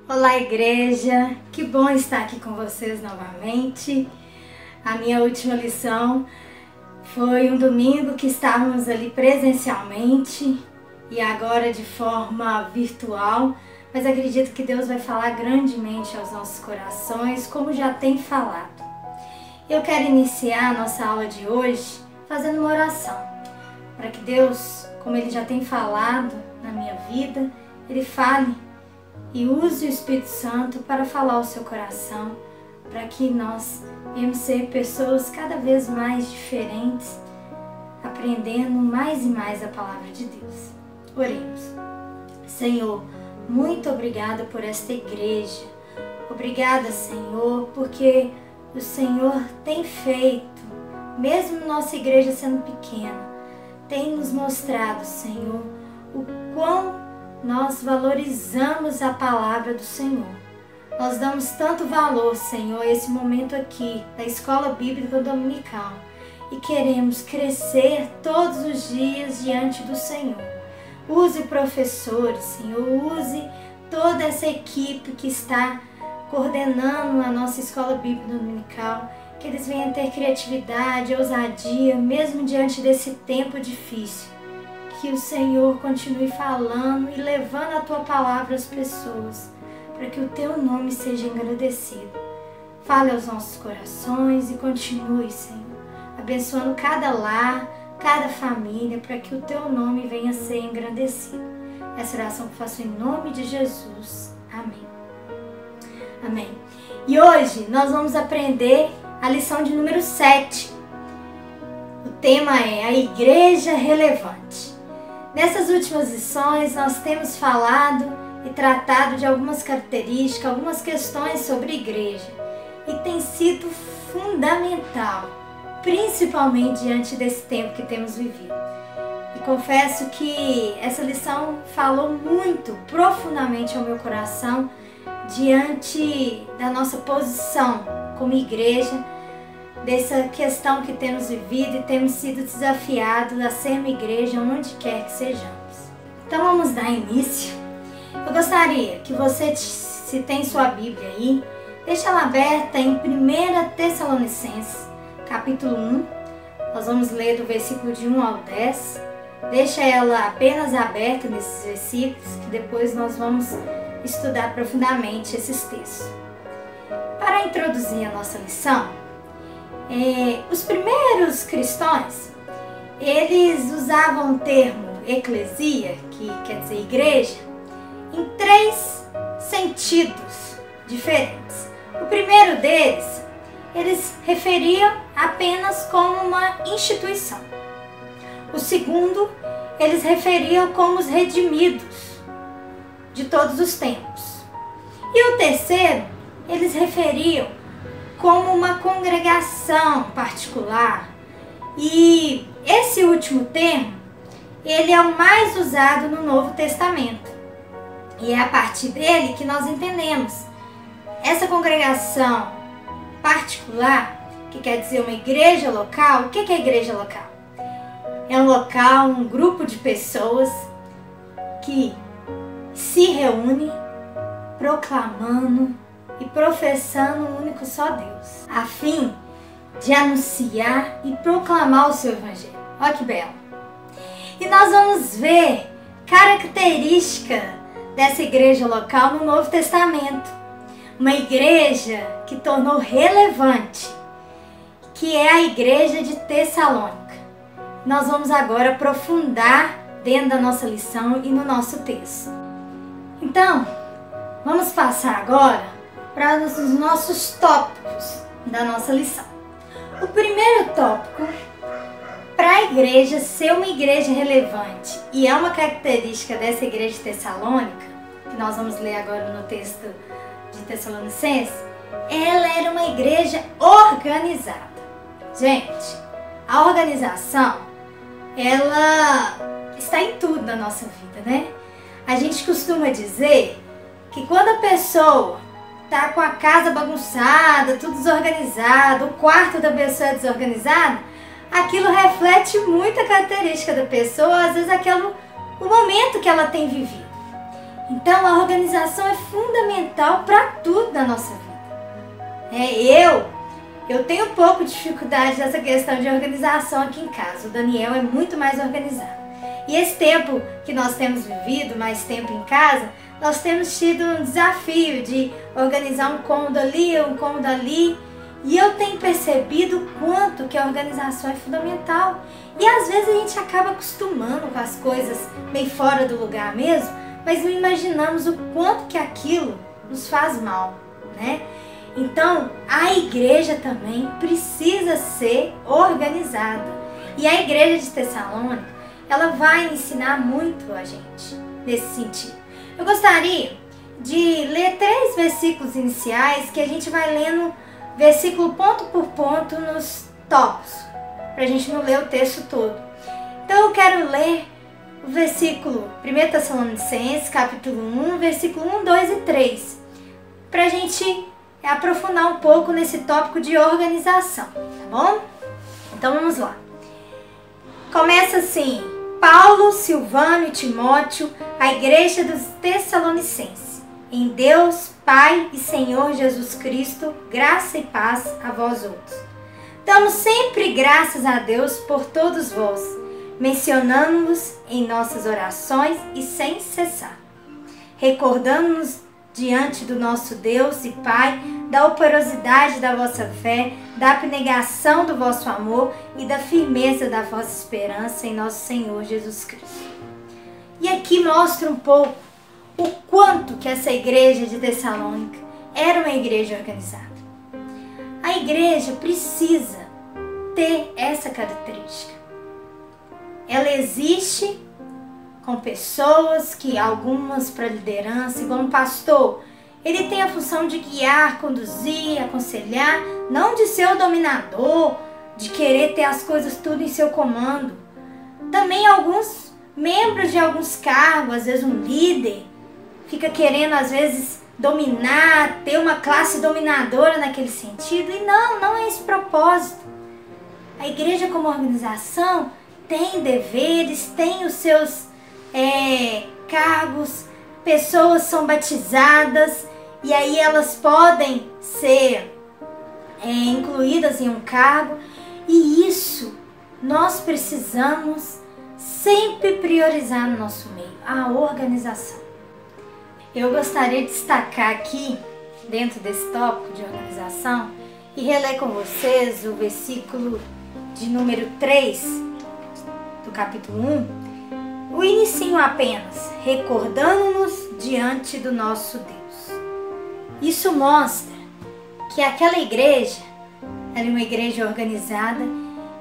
Olá, igreja! Que bom estar aqui com vocês novamente. A minha última lição foi um domingo que estávamos ali presencialmente e agora de forma virtual, mas acredito que Deus vai falar grandemente aos nossos corações, como já tem falado. Eu quero iniciar a nossa aula de hoje fazendo uma oração, para que Deus, como Ele já tem falado na minha vida, Ele fale e use o Espírito Santo para falar ao seu coração, para que nós venhamos ser pessoas cada vez mais diferentes, aprendendo mais e mais a palavra de Deus. Oremos. Senhor, muito obrigada por esta igreja. Obrigada, Senhor, porque o Senhor tem feito, mesmo nossa igreja sendo pequena, tem nos mostrado, Senhor, o quão nós valorizamos a palavra do Senhor. Nós damos tanto valor, Senhor, a esse momento aqui da Escola Bíblica Dominical e queremos crescer todos os dias diante do Senhor. Use professores, Senhor, use toda essa equipe que está coordenando a nossa Escola Bíblica Dominical, que eles venham ter criatividade, ousadia, mesmo diante desse tempo difícil. Que o Senhor continue falando e levando a Tua palavra às pessoas, para que o Teu nome seja engrandecido. Fale aos nossos corações e continue, Senhor, abençoando cada lar, cada família, para que o Teu nome venha a ser engrandecido. Essa oração que faço em nome de Jesus. Amém. Amém. E hoje nós vamos aprender a lição de número 7. O tema é a Igreja Relevante. Nessas últimas lições nós temos falado e tratado de algumas características, algumas questões sobre a igreja, e tem sido fundamental, principalmente diante desse tempo que temos vivido. E confesso que essa lição falou muito profundamente ao meu coração diante da nossa posição como igreja, dessa questão que temos vivido e temos sido desafiados a ser uma igreja onde quer que sejamos. Então vamos dar início. Eu gostaria que você, se tem sua Bíblia aí, deixe ela aberta em 1 Tessalonicenses, capítulo 1. Nós vamos ler do versículo de 1 ao 10. Deixa ela apenas aberta nesses versículos, que depois nós vamos estudar profundamente esses textos. Para introduzir a nossa lição, os primeiros cristãos, eles usavam o termo eclesia, que quer dizer igreja, em 3 sentidos diferentes. O primeiro deles, eles referiam apenas como uma instituição. O segundo, eles referiam como os redimidos de todos os tempos. E o terceiro, eles referiam como uma congregação particular. E esse último termo, ele é o mais usado no Novo Testamento. E é a partir dele que nós entendemos essa congregação particular, que quer dizer uma igreja local. O que é igreja local? É um local, um grupo de pessoas que se reúne proclamando e professando um único só Deus, a fim de anunciar e proclamar o seu evangelho. Olha que belo! E nós vamos ver característica dessa igreja local no Novo Testamento. Uma igreja que tornou relevante, que é a igreja de Tessalônica. Nós vamos agora aprofundar dentro da nossa lição e no nosso texto. Então, vamos passar agora para os nossos tópicos da nossa lição. O primeiro tópico, para a igreja ser uma igreja relevante, e é uma característica dessa igreja de Tessalônica, que nós vamos ler agora no texto de Tessalonicenses, ela era uma igreja organizada. Gente, a organização, ela está em tudo na nossa vida, né? A gente costuma dizer que quando a pessoa tá com a casa bagunçada, tudo desorganizado, o quarto da pessoa é desorganizado, aquilo reflete muito a característica da pessoa, às vezes o momento que ela tem vivido. Então a organização é fundamental para tudo na nossa vida. Eu tenho um pouco de dificuldade nessa questão de organização aqui em casa. O Daniel é muito mais organizado. E esse tempo que nós temos vivido, mais tempo em casa, nós temos tido um desafio de organizar um cômodo ali, um cômodo ali. E eu tenho percebido o quanto que a organização é fundamental. E às vezes a gente acaba acostumando com as coisas meio fora do lugar mesmo, mas não imaginamos o quanto que aquilo nos faz mal, né? Então, a igreja também precisa ser organizada. E a igreja de Tessalônica, ela vai ensinar muito a gente nesse sentido. Eu gostaria de ler 3 versículos iniciais que a gente vai lendo versículo ponto por ponto nos tópicos, para a gente não ler o texto todo. Então eu quero ler o versículo 1 Tessalonicenses, capítulo 1, versículo 1, 2 e 3, para a gente aprofundar um pouco nesse tópico de organização, tá bom? Então vamos lá. Começa assim: Paulo, Silvano e Timóteo, a igreja dos Tessalonicenses. Em Deus, Pai e Senhor Jesus Cristo, graça e paz a vós outros. Damos sempre graças a Deus por todos vós, mencionando-vos em nossas orações e sem cessar, recordando-nos diante do nosso Deus e Pai da operosidade da vossa fé, da abnegação do vosso amor e da firmeza da vossa esperança em nosso Senhor Jesus Cristo. E aqui mostra um pouco o quanto que essa igreja de Tessalônica era uma igreja organizada. A igreja precisa ter essa característica. Ela existe com pessoas que, algumas para liderança, igual um pastor, ele tem a função de guiar, conduzir, aconselhar, não de ser o dominador, de querer ter as coisas tudo em seu comando. Também alguns membros de alguns cargos, às vezes um líder, fica querendo às vezes dominar, ter uma classe dominadora naquele sentido, e não é esse o propósito. A igreja como organização tem deveres, tem os seus cargos, pessoas são batizadas e aí elas podem ser incluídas em um cargo, e isso nós precisamos sempre priorizar no nosso meio, a organização. Eu gostaria de destacar aqui, dentro desse tópico de organização, e reler com vocês o versículo de número 3 do capítulo 1, o inicinho apenas, recordando-nos diante do nosso Deus. Isso mostra que aquela igreja era uma igreja organizada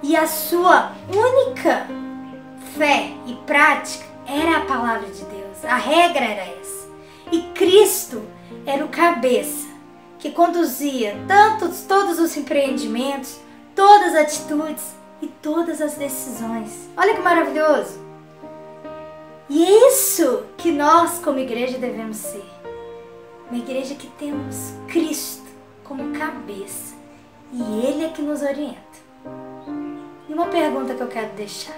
e a sua única fé e prática era a palavra de Deus. A regra era essa. E Cristo era o cabeça que conduzia todos os empreendimentos, todas as atitudes e todas as decisões. Olha que maravilhoso! E é isso que nós como igreja devemos ser. Uma igreja que temos Cristo como cabeça e Ele é que nos orienta. E uma pergunta que eu quero deixar: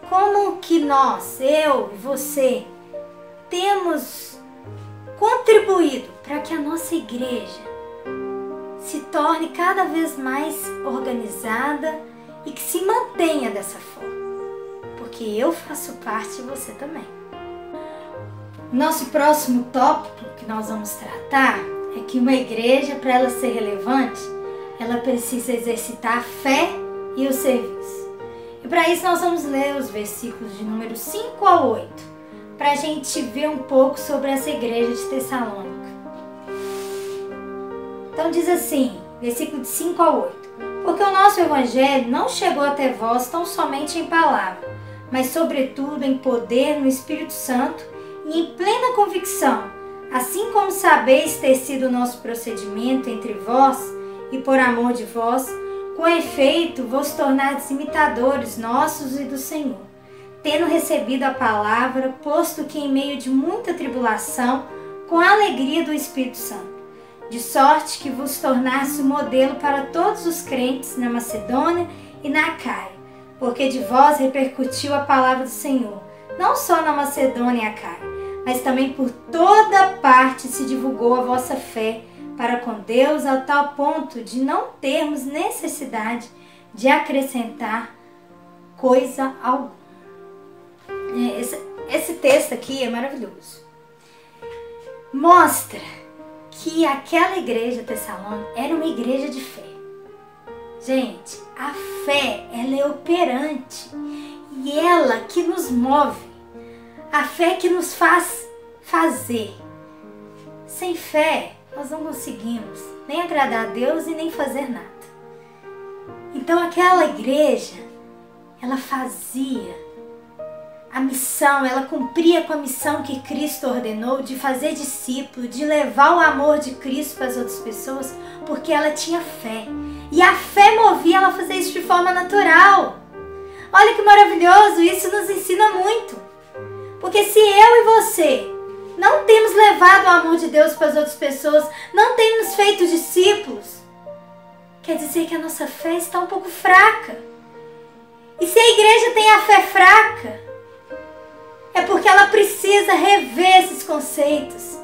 como que nós, eu e você, temos contribuído para que a nossa igreja se torne cada vez mais organizada e que se mantenha dessa forma? Porque eu faço parte e você também. Nosso próximo tópico que nós vamos tratar é que uma igreja, para ela ser relevante, ela precisa exercitar a fé e o serviço. E para isso nós vamos ler os versículos de número 5 a 8, para a gente ver um pouco sobre essa igreja de Tessalônica. Então diz assim, versículo de 5 a 8. Porque o nosso evangelho não chegou até vós tão somente em palavra, mas sobretudo em poder no Espírito Santo e em plena convicção, assim como sabeis ter sido o nosso procedimento entre vós e por amor de vós, com efeito vos tornardes imitadores nossos e do Senhor, tendo recebido a palavra, posto que em meio de muita tribulação, com a alegria do Espírito Santo, de sorte que vos tornasse um modelo para todos os crentes na Macedônia e na Acaia, porque de vós repercutiu a palavra do Senhor, não só na Macedônia e Acaia, mas também por toda parte se divulgou a vossa fé para com Deus, ao tal ponto de não termos necessidade de acrescentar coisa alguma. Esse texto aqui é maravilhoso. Mostra que aquela igreja tessalônica era uma igreja de fé. Gente, a fé, ela é operante e ela que nos move. A fé que nos faz fazer. Sem fé, nós não conseguimos nem agradar a Deus e nem fazer nada. Então aquela igreja, ela fazia a missão, ela cumpria com a missão que Cristo ordenou de fazer discípulo, de levar o amor de Cristo para as outras pessoas, porque ela tinha fé. E a fé movia ela a fazer isso de forma natural. Olha que maravilhoso, isso nos ensina muito. Porque se eu e você não temos levado o amor de Deus para as outras pessoas, não temos feito discípulos, quer dizer que a nossa fé está um pouco fraca. E se a igreja tem a fé fraca, é porque ela precisa rever esses conceitos.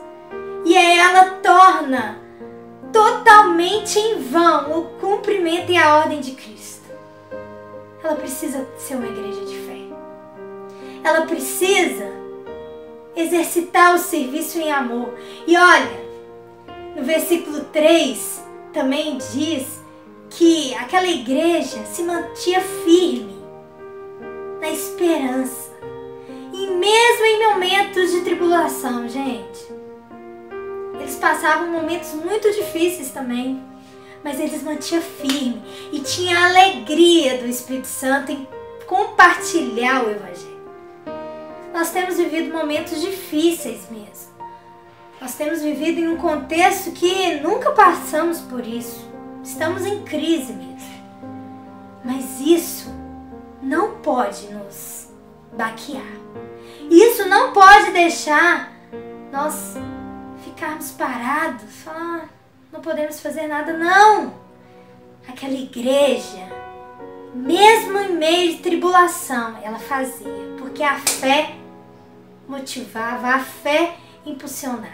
E aí ela torna totalmente em vão o cumprimento e a ordem de Cristo. Ela precisa ser uma igreja de fé. Ela precisa exercitar o serviço em amor. E olha, no versículo 3 também diz que aquela igreja se mantinha firme na esperança. E mesmo em momentos de tribulação, gente, eles passavam momentos muito difíceis também, mas eles mantinham firme e tinha a alegria do Espírito Santo em compartilhar o Evangelho. Nós temos vivido momentos difíceis mesmo. Nós temos vivido em um contexto que nunca passamos por isso. Estamos em crise mesmo. Mas isso não pode nos baquear. Isso não pode deixar nós ficarmos parados, falar, não podemos fazer nada. Não! Aquela igreja, mesmo em meio de tribulação, ela fazia, porque a fé motivava, a fé impulsionava.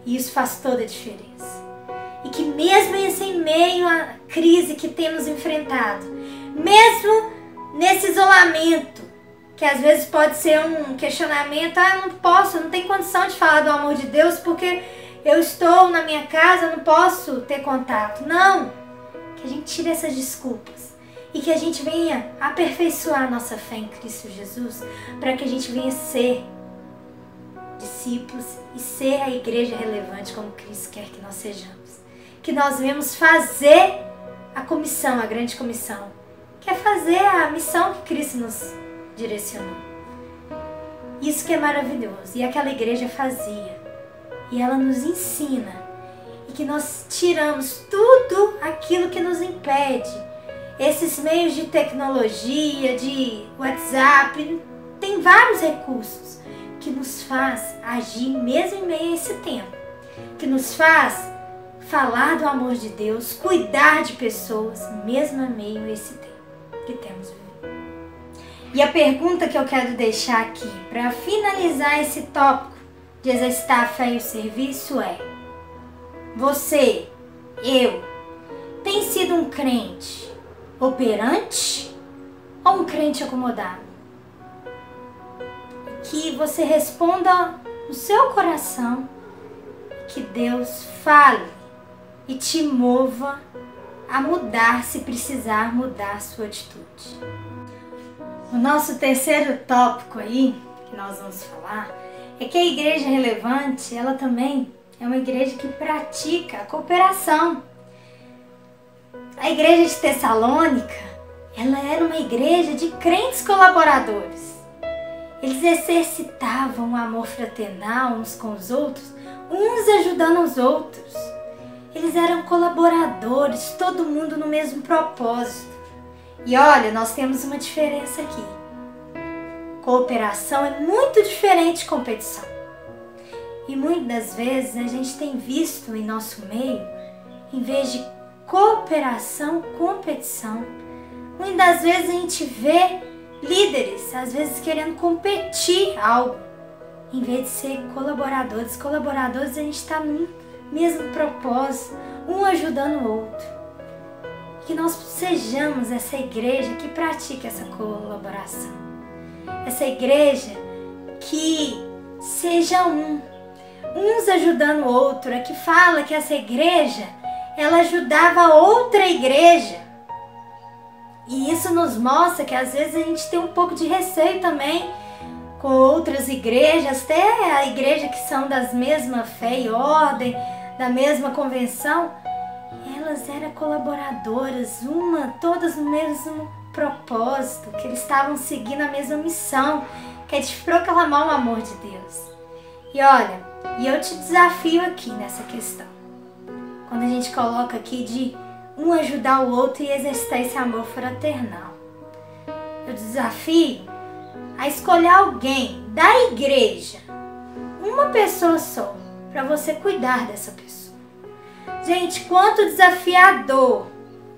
E isso faz toda a diferença. E que mesmo em meio à crise que temos enfrentado, mesmo nesse isolamento, que às vezes pode ser um questionamento, eu não posso, eu não tenho condição de falar do amor de Deus porque eu estou na minha casa, eu não posso ter contato. Não! Que a gente tire essas desculpas e que a gente venha aperfeiçoar a nossa fé em Cristo Jesus para que a gente venha ser discípulos e ser a igreja relevante como Cristo quer que nós sejamos. Que nós venhamos fazer a comissão, a grande comissão, que é fazer a missão que Cristo nos direcionou. Isso que é maravilhoso. E aquela igreja fazia. E ela nos ensina. E que nós tiramos tudo aquilo que nos impede. Esses meios de tecnologia, de WhatsApp, tem vários recursos que nos faz agir mesmo em meio a esse tempo. Que nos faz falar do amor de Deus, cuidar de pessoas, mesmo em meio a esse tempo que temos vivido. E a pergunta que eu quero deixar aqui, para finalizar esse tópico de exercitar a fé e o serviço é: você, eu, tem sido um crente operante ou um crente acomodado? Que você responda no seu coração, que Deus fale e te mova a mudar se precisar mudar a sua atitude. O nosso terceiro tópico aí, que nós vamos falar, é que a igreja relevante, ela também é uma igreja que pratica a cooperação. A igreja de Tessalônica, ela era uma igreja de crentes colaboradores. Eles exercitavam o amor fraternal uns com os outros, uns ajudando os outros. Eles eram colaboradores, todo mundo no mesmo propósito. E olha, nós temos uma diferença aqui. Cooperação é muito diferente de competição. E muitas vezes a gente tem visto em nosso meio, em vez de cooperação, competição. Muitas vezes a gente vê líderes, às vezes querendo competir algo. em vez de ser colaboradores. Colaboradores, a gente está no mesmo propósito, um ajudando o outro. Que nós sejamos essa igreja que pratica essa colaboração. Essa igreja que seja uns ajudando o outro. É que fala que essa igreja, ela ajudava outra igreja. E isso nos mostra que às vezes a gente tem um pouco de receio também com outras igrejas, até a igreja que são das mesma fé e ordem, da mesma convenção, elas eram colaboradoras, todas no mesmo propósito, que eles estavam seguindo a mesma missão, que é de proclamar o amor de Deus. E olha, eu te desafio aqui nessa questão, quando a gente coloca aqui de um ajudar o outro e exercitar esse amor fraternal. Eu desafio a escolher alguém da igreja, uma pessoa só, para você cuidar dessa pessoa. Gente, quanto desafiador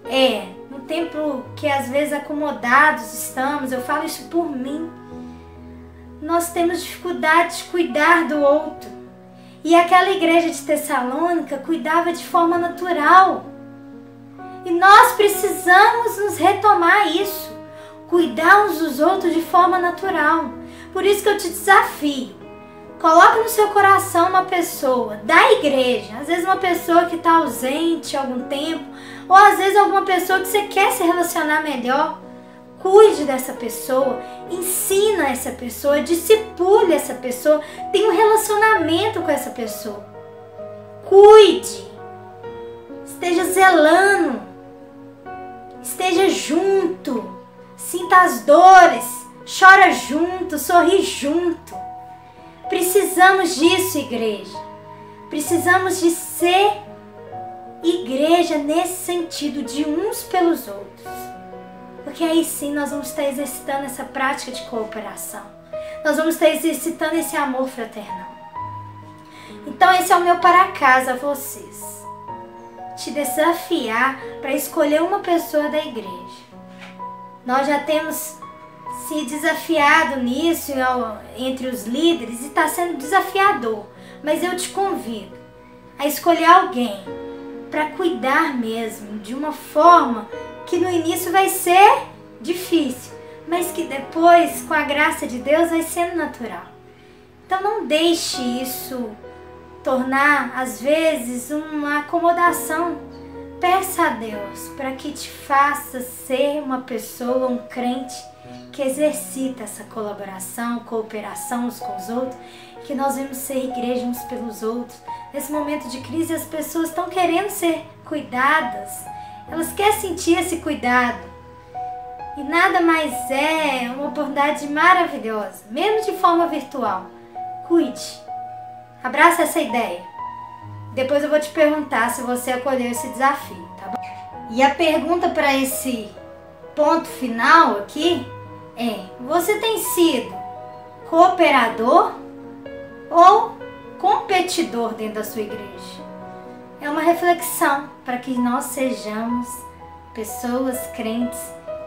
é, no tempo que às vezes acomodados estamos, eu falo isso por mim, nós temos dificuldade de cuidar do outro. E aquela igreja de Tessalônica cuidava de forma natural. E nós precisamos nos retomar isso, cuidar uns dos outros de forma natural. Por isso que eu te desafio, coloque no seu coração uma pessoa da igreja, às vezes uma pessoa que está ausente há algum tempo, ou às vezes alguma pessoa que você quer se relacionar melhor. Cuide dessa pessoa, ensina essa pessoa, discipule essa pessoa, tenha um relacionamento com essa pessoa. Cuide, esteja zelando, esteja junto, sinta as dores, chora junto, sorri junto. Precisamos disso, igreja. Precisamos de ser igreja nesse sentido, de uns pelos outros. Porque aí sim nós vamos estar exercitando essa prática de cooperação. Nós vamos estar exercitando esse amor fraternal. Então esse é o meu para casa a vocês. Te desafiar para escolher uma pessoa da igreja. Nós já temos se desafiado nisso entre os líderes e está sendo desafiador. Mas eu te convido a escolher alguém para cuidar mesmo de uma forma que no início vai ser difícil, mas que depois, com a graça de Deus, vai sendo natural. Então não deixe isso tornar, às vezes, uma acomodação. Peça a Deus para que te faça ser uma pessoa, um crente que exercita essa colaboração, cooperação uns com os outros, que nós vamos ser igreja uns pelos outros. Nesse momento de crise, as pessoas estão querendo ser cuidadas, elas querem sentir esse cuidado. E nada mais é uma oportunidade maravilhosa, mesmo de forma virtual. Cuide, abraça essa ideia. Depois eu vou te perguntar se você acolheu esse desafio, tá bom? E a pergunta para esse ponto final aqui é: você tem sido cooperador ou competidor dentro da sua igreja? É uma reflexão para que nós sejamos pessoas crentes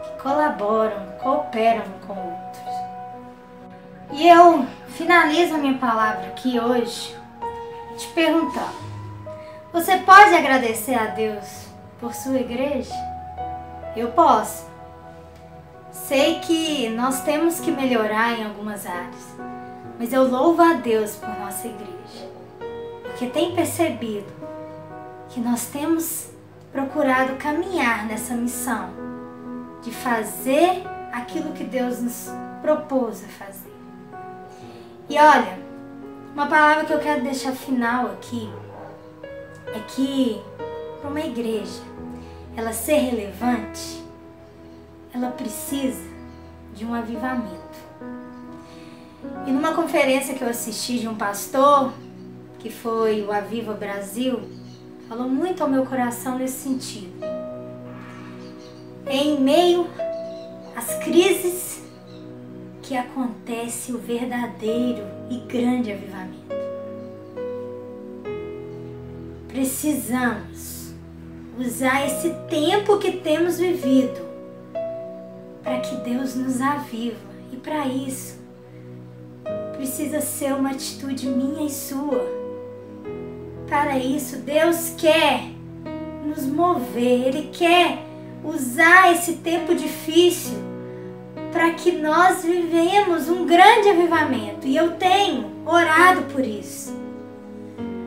que colaboram, cooperam com outros. E eu finalizo a minha palavra aqui hoje te perguntando: você pode agradecer a Deus por sua igreja? Eu posso. Sei que nós temos que melhorar em algumas áreas, mas eu louvo a Deus por nossa igreja, porque tem percebido que nós temos procurado caminhar nessa missão de fazer aquilo que Deus nos propôs a fazer. E olha, uma palavra que eu quero deixar final aqui é que para uma igreja ela ser relevante, ela precisa de um avivamento. E numa conferência que eu assisti de um pastor, que foi o Aviva Brasil, falou muito ao meu coração nesse sentido. Em meio às crises que acontece o verdadeiro e grande avivamento. Precisamos usar esse tempo que temos vivido para que Deus nos aviva. E para isso, precisa ser uma atitude minha e sua. Para isso, Deus quer nos mover, Ele quer usar esse tempo difícil para que nós vivemos um grande avivamento. E eu tenho orado por isso.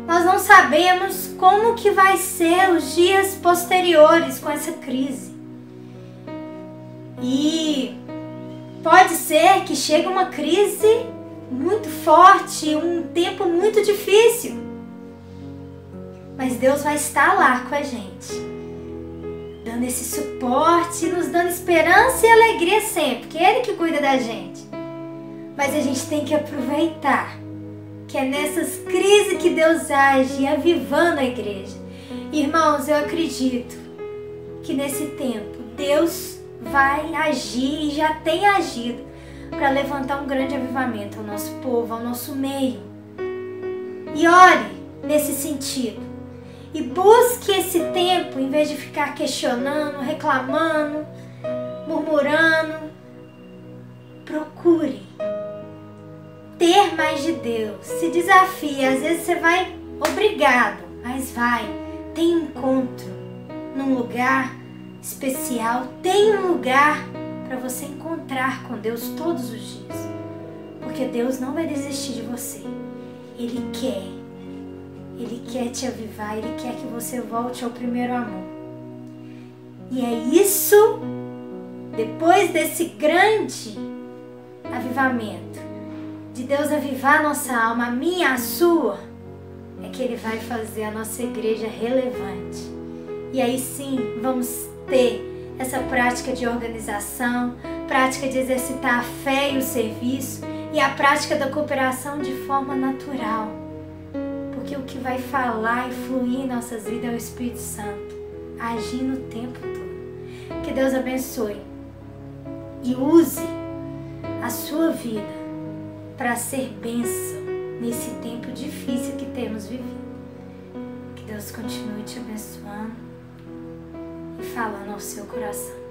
Nós não sabemos como que vai ser os dias posteriores com essa crise. E pode ser que chegue uma crise muito forte, um tempo muito difícil. Mas Deus vai estar lá com a gente, dando esse suporte, nos dando esperança e alegria sempre, porque é Ele que cuida da gente. Mas a gente tem que aproveitar que é nessas crises que Deus age, avivando a igreja. Irmãos, eu acredito que nesse tempo Deus vai agir e já tem agido para levantar um grande avivamento ao nosso povo, ao nosso meio. E ore nesse sentido. E busque esse tempo, em vez de ficar questionando, reclamando, murmurando, procure ter mais de Deus. Se desafie, às vezes você vai obrigado, mas vai. Tem um encontro num lugar especial, tem um lugar para você encontrar com Deus todos os dias. Porque Deus não vai desistir de você. Ele quer te avivar, Ele quer que você volte ao primeiro amor. E é isso, depois desse grande avivamento, de Deus avivar a nossa alma, a minha, a sua, é que Ele vai fazer a nossa igreja relevante. E aí sim, vamos ter essa prática de organização, prática de exercitar a fé e o serviço e a prática da cooperação de forma natural. Porque o que vai falar e fluir em nossas vidas é o Espírito Santo, agindo o tempo todo. Que Deus abençoe e use a sua vida para ser bênção nesse tempo difícil que temos vivido. Que Deus continue te abençoando e falando ao seu coração.